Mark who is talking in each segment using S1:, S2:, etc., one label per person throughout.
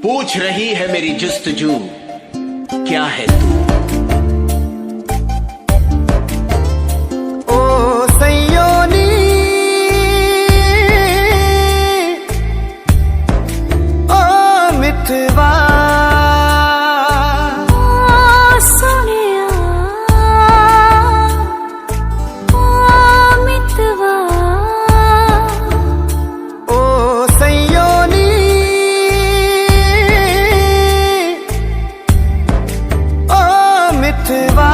S1: पूछ रही है मेरी जुस्तजू, क्या है तू?
S2: ओ सैयोनी, ओ मितवा,
S3: ओ सोनिया, ओ मितवा,
S2: ओ सैयोनी, ओ मितवा।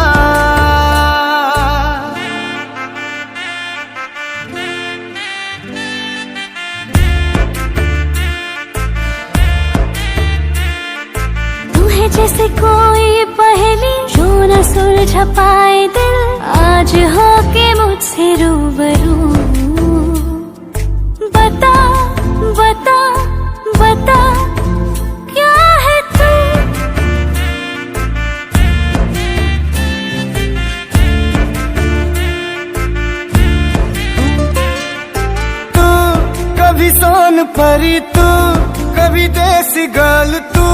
S3: जैसे कोई पहेली जो न सुलझा पाए दिल, आज हो के मुझसे रूबरू। बता बता बता क्या है तू?
S2: तू कभी सोन परी, तू कभी देसी गर्ल, तू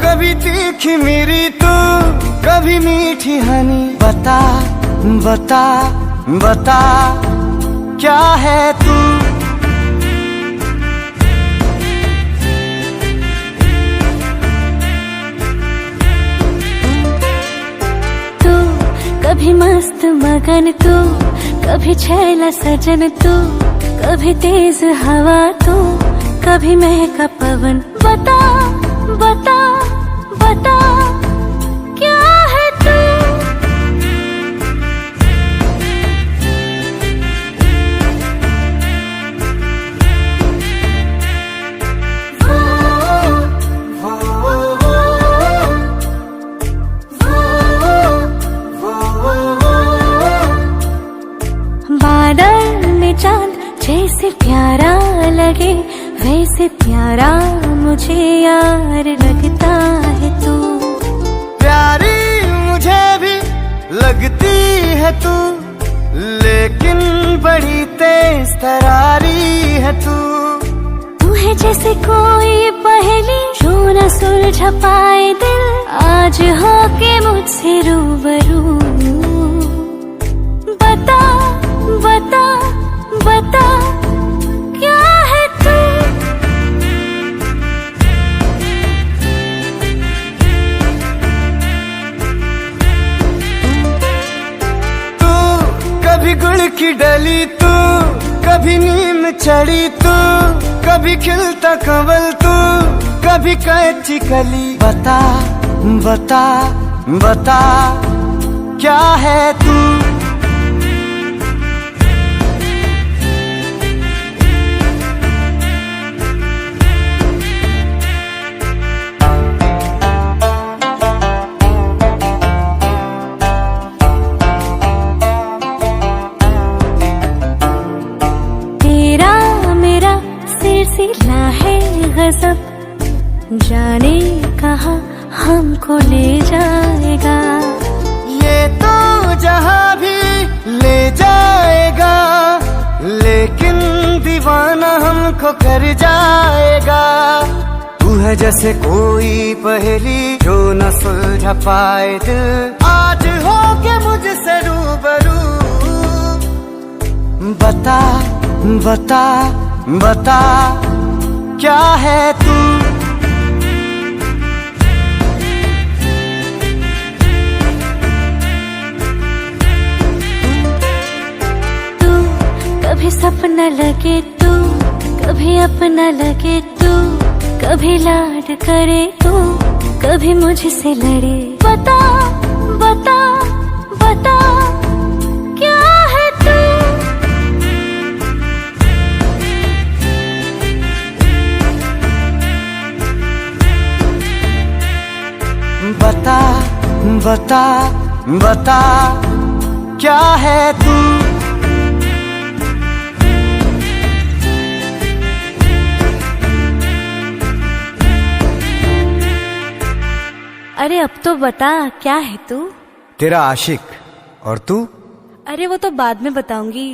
S2: कभी तीखी मेरी, तू कभी मीठी हनी। बता बता बता क्या है तू?
S3: तू कभी मस्त मगन, तू कभी छैला सजन, तू कभी तेज हवा, तू कभी महका पवन। बता बता बता क्या है तू? बादल में चांद जैसे प्यारा लगे, वैसे प्यारा मुझे यार लगता है तू।
S2: प्यारी मुझे भी लगती है तू, लेकिन बड़ी तेज तरारी है तू।
S3: तू है जैसे कोई पहेली जो न सुलझा पाए दिल, आज हो के मुझसे रूबरू। बता बता बता क्या है तू?
S2: तू कभी गुड़ की डली, तू कभी नीम चढ़ी, तू कभी खिलता कंवल, तू कभी कच्ची कली। बता बता बता क्या है तू?
S3: सिलसिला है गजब, जाने कहाँ हमको ले जाएगा।
S2: ये तो जहाँ भी ले जाएगा, लेकिन दीवाना हमको कर जाएगा। तू है जैसे कोई पहेली जो न सुलझा पाए दिल, आज हो के मुझसे रूबरू। बता बता बता क्या है तू?
S3: तू कभी सपना लगे, तू कभी अपना लगे, तू कभी लाड करे, तू कभी मुझसे लड़े। बता बता बता क्या है तू?
S2: बता बता बता क्या है तू?
S3: अरे अब तो बता क्या है तू?
S2: तेरा आशिक। और तू?
S3: अरे वो तो बाद में बताऊंगी।